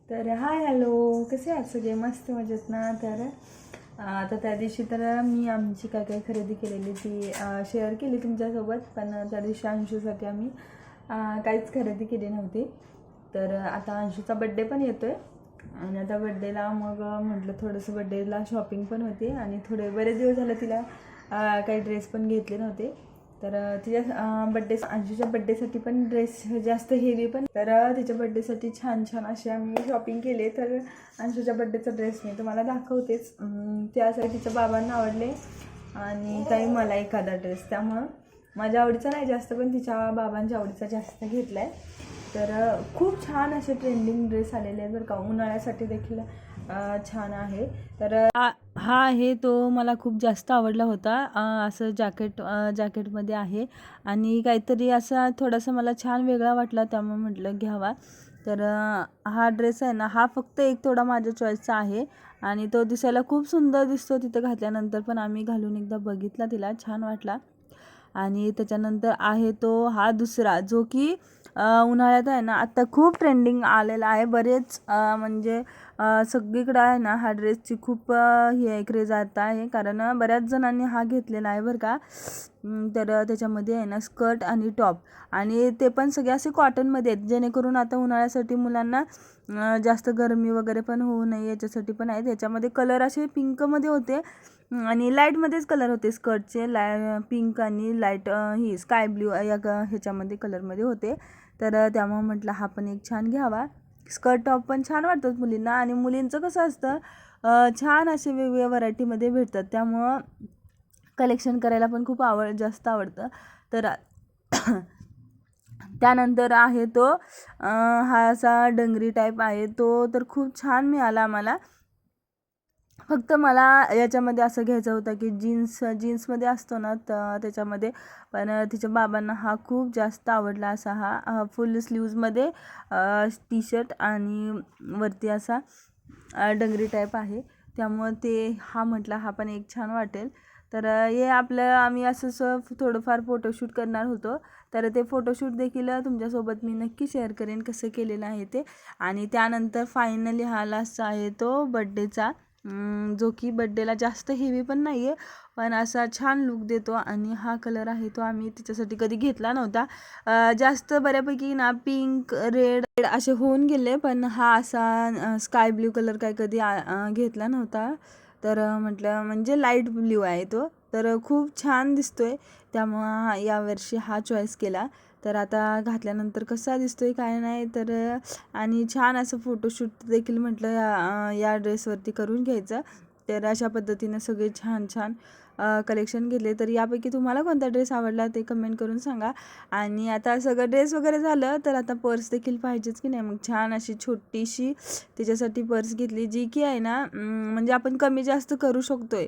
तर hi hello, कसे आहात सगळे? मस्त मजेत ना? तर आता त्या दिवशी तर मी आमची काय काय खरेदी केलेली ती शेअर केली तुमच्यासोबत. पण त्या दिवशी अंशूसाठी आम्ही काहीच खरेदी केली नव्हती. तर आता अंशूचा बड्डे पण येतो आहे आणि आता बड्डेला मग म्हटलं थोडंसं बड्डेला शॉपिंग पण होती आणि थोडे बरेच दिवस झालं तिला काही ड्रेस पण घेतले नव्हते. तर तिच्या अंशूच्या बड्डेसाठी पण ड्रेस जास्त हेवी पण, तर तिच्या बड्डेसाठी छान छान असे आम्ही शॉपिंग केले. तर अंशूच्या बड्डेचा ड्रेस मी तुम्हाला दाखवतेच. त्यासाठी तिच्या बाबांना आवडले आणि काही मला एखादा ड्रेस, त्यामुळं माझ्या आवडीचा नाही जास्त पण तिच्या बाबांच्या आवडीचा जास्त घेतला आहे. तर खूप छान असे ट्रेंडिंग ड्रेस आलेले आहेत बरं का, उन्हाळ्यासाठी देखील छान आहे. तर हा आहे तो मला खूप जास्त आवडला होता. असं जॅकेटमध्ये आहे आणि काहीतरी असा थोडासा मला छान वेगळा वाटला, त्यामुळे म्हटलं घ्यावा. तर हा ड्रेस आहे ना, हा फक्त एक थोडा माझ्या चॉईसचा आहे आणि तो दिसायला खूप सुंदर दिसतो तिथं घातल्यानंतर. पण आम्ही घालून एकदा बघितला, तिला छान वाटला. आणि त्याच्यानंतर आहे तो हा दुसरा, जो की उन्हाळ्यात आहे ना आत्ता खूप ट्रेंडिंग आलेला आहे. बरेच म्हणजे सगळीकडं आहे ना हा ड्रेसची खूप हे क्रेज आता आहे, कारण बऱ्याच जणांनी हा घेतलेला आहे बरं का. तर त्याच्यामध्ये आहे ना स्कर्ट आणि टॉप, आणि ते पण सगळे असे कॉटनमध्ये आहेत, जेणेकरून आता उन्हाळ्यासाठी मुलांना जास्त गरमी वगैरे पण होऊ नये याच्यासाठी पण आहे. त्याच्यामध्ये कलर असे पिंकमध्ये होते आणि लाईटमध्येच कलर होते स्कर्टचे, पिंक आणि लाईट ही स्काय ब्ल्यू या ह्याच्यामध्ये कलरमध्ये होते. तर त्यामुळे म्हटलं हा पण एक छान घ्यावा. स्कर्ट टॉप पण छान वाटतात मुलींना, आणि मुलींचं कसं असतं छान असे वेगवेगळ्या व्हरायटीमध्ये भेटतात, त्यामुळं कलेक्शन करायला पण खूप जास्त आवडतं. तर त्यानंतर आहे तो हा असा डंगरी टाईप आहे, तो तर खूप छान मिळाला आम्हाला. फक्त मला याच्यामध्ये असं घ्यायचं होतं की जीन्समध्ये असतो ना, तर त्याच्यामध्ये. पण तिच्या बाबांना हा खूप जास्त आवडला, असा हा फुल स्लीव्जमध्ये टी शर्ट आणि वरती असा डंगरी टाईप आहे, त्यामुळं ते हा म्हटला हा पण एक छान वाटेल. तर हे आम्ही असंच थोडंफार फोटोशूट करणार होतो, तर ते फोटोशूट देखील तुमच्यासोबत मी नक्की शेअर करेन कसं केलेलं आहे ते. आणि त्यानंतर फायनली हा लास्ट आहे तो बड्डेचा, जो की बड्डेला जास्त हेवी पण नाही आहे, पण असा छान लुक देतो. आणि हा कलर आहे तो आम्ही तिच्यासाठी कधी घेतला नव्हता. जास्त बऱ्यापैकी ना पिंक रेड असे होऊन गेले, पण हा असा स्काय ब्ल्यू कलर काय कधी घेतला नव्हता. तर म्हटलं म्हणजे लाईट ब्ल्यू आहे तो, तर खूप छान दिसतोय, त्यामुळं यावर्षी हा चॉईस केला. तर आता घातल्यानंतर कसा दिसतोय काय नाही, तर आणि छान असं फोटोशूट देखील म्हटलं या ड्रेसवरती करून घ्यायचं. तर अशा पद्धतीने सगळे छान छान कलेक्शन घेतले. तर यापैकी तुम्हाला कोणता ड्रेस आवडला ते कमेंट करून सांगा. आणि आता सगळं ड्रेस वगैरे झालं, तर आता पर्स देखील पाहिजेच की नाही. मग छान अशी छोटीशी त्याच्यासाठी पर्स घेतली, जी की आहे ना म्हणजे आपण कमी जास्त करू शकतोय.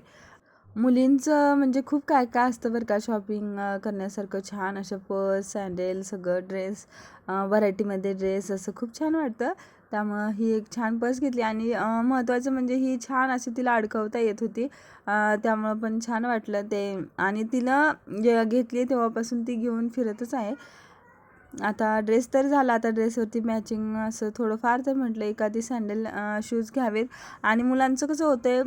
मुलींचं म्हणजे खूप काय काय असतं बरं का शॉपिंग करण्यासारखं. छान असं पर्स, सँडेल, सगळं ड्रेस, व्हरायटीमध्ये ड्रेस, असं खूप छान वाटतं. त्यामुळं ही एक छान पर्स घेतली. आणि महत्त्वाचं म्हणजे ही छान अशी तिला अडकवता येत होती, त्यामुळं पण छान वाटलं ते. आणि तिला जे घेतली तेव्हापासून ती घेऊन फिरतच आहे. आता ड्रेस तर झाला, आता ड्रेसवरती मॅचिंग असं थोडंफार तर म्हटलं एखादी सँडल शूज घ्यावेत. आणि मुलांचं कसं होतं आहे,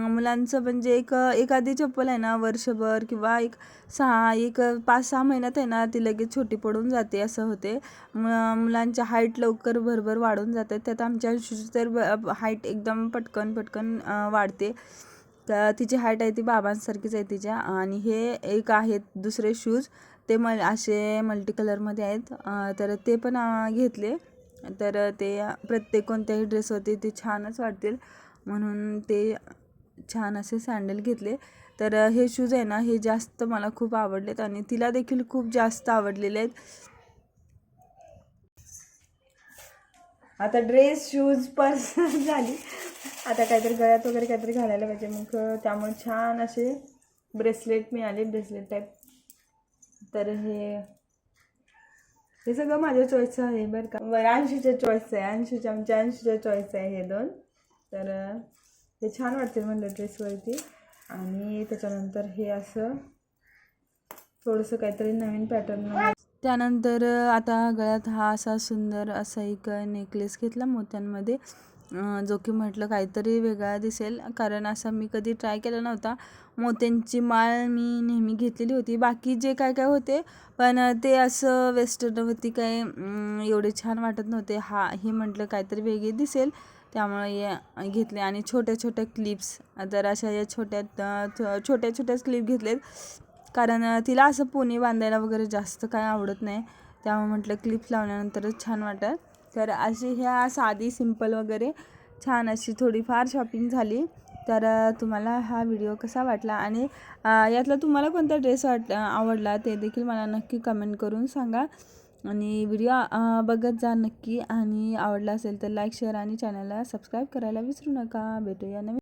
मुलांचं म्हणजे एखादी चप्पल आहे ना वर्षभर किंवा एक 5-6 महिन्यात आहे ना ती लगेच छोटी पडून जाते, असं होते. मुलांच्या हाईट लवकर भरभर वाढून जातात, त्यात आमच्या शूज तर हाईट एकदम पटकन वाढते. तर तिची हाईट आहे ती बाबांसारखीच आहे तिच्या. आणि हे एक आहेत दुसरे शूज, ते असे मल्टी कलरमध्ये आहेत, तर ते पण घेतले. तर ते प्रत्येक कोणत्याही ड्रेसवरती ते छानच वाटतील, म्हणून ते छान असे सँडल घेतले. तर हे शूज आहे ना हे जास्त मला खूप आवडलेत आणि तिला देखील खूप जास्त आवडलेले आहेत. आता ड्रेस शूज पर्स झाली, आता काहीतरी गळ्यात वगैरे काहीतरी घालायला पाहिजे. मग त्यामुळे छान असे ब्रेसलेट मिळाले, ब्रेसलेट टाईप. तर हे सगळं माझ्या चॉईसचं आहे बरं का. बरं, अंशूच्या चॉईसचं आहे, आमच्या अंशूच्या चॉईस आहे हे दोन. तर हे छान वाटते म्हणलं ड्रेसवरती. आणि त्याच्यानंतर हे असं थोडंसं काहीतरी नवीन पॅटर्न त्यानंतर आता गळ्यात हा असा सुंदर असा एक नेकलेस घेतला मोत्यांमध्ये, जो की म्हटलं काहीतरी वेगळा दिसेल, कारण असा मी कधी ट्राय केला नव्हता. मोत्यांची माळ मी नेहमी घेतलेली होती, बाकी जे काय काय होते, पण ते असं वेस्टर्न होती, काय एवढे छान वाटत नव्हते. हे म्हटलं काहीतरी वेगळे दिसेल, त्यामुळे घेतले. आणि छोट्या छोट्या क्लिप्स, तर अशा या छोट्या छोट्या क्लिप घेतलेत, कारण तिला असं पोनी बांधायला वगैरे जास्त काय आवडत नाही, त्यामुळे म्हटलं क्लिप्स लावल्यानंतरच छान वाटेल. तर अशी ह्या साधी सिंपल वगैरे छान अशी थोडीफार शॉपिंग झाली. तर तुम्हाला हा व्हिडिओ कसा वाटला आणि यातला तुम्हाला कोणता ड्रेस आवडला ते देखील मला नक्की कमेंट करून सांगा. आणि व्हिडिओ बघत जा नक्की, आणि आवडला असेल तर लाईक, शेअर आणि चॅनलला सबस्क्राईब करायला विसरू नका. भेटूया नवीन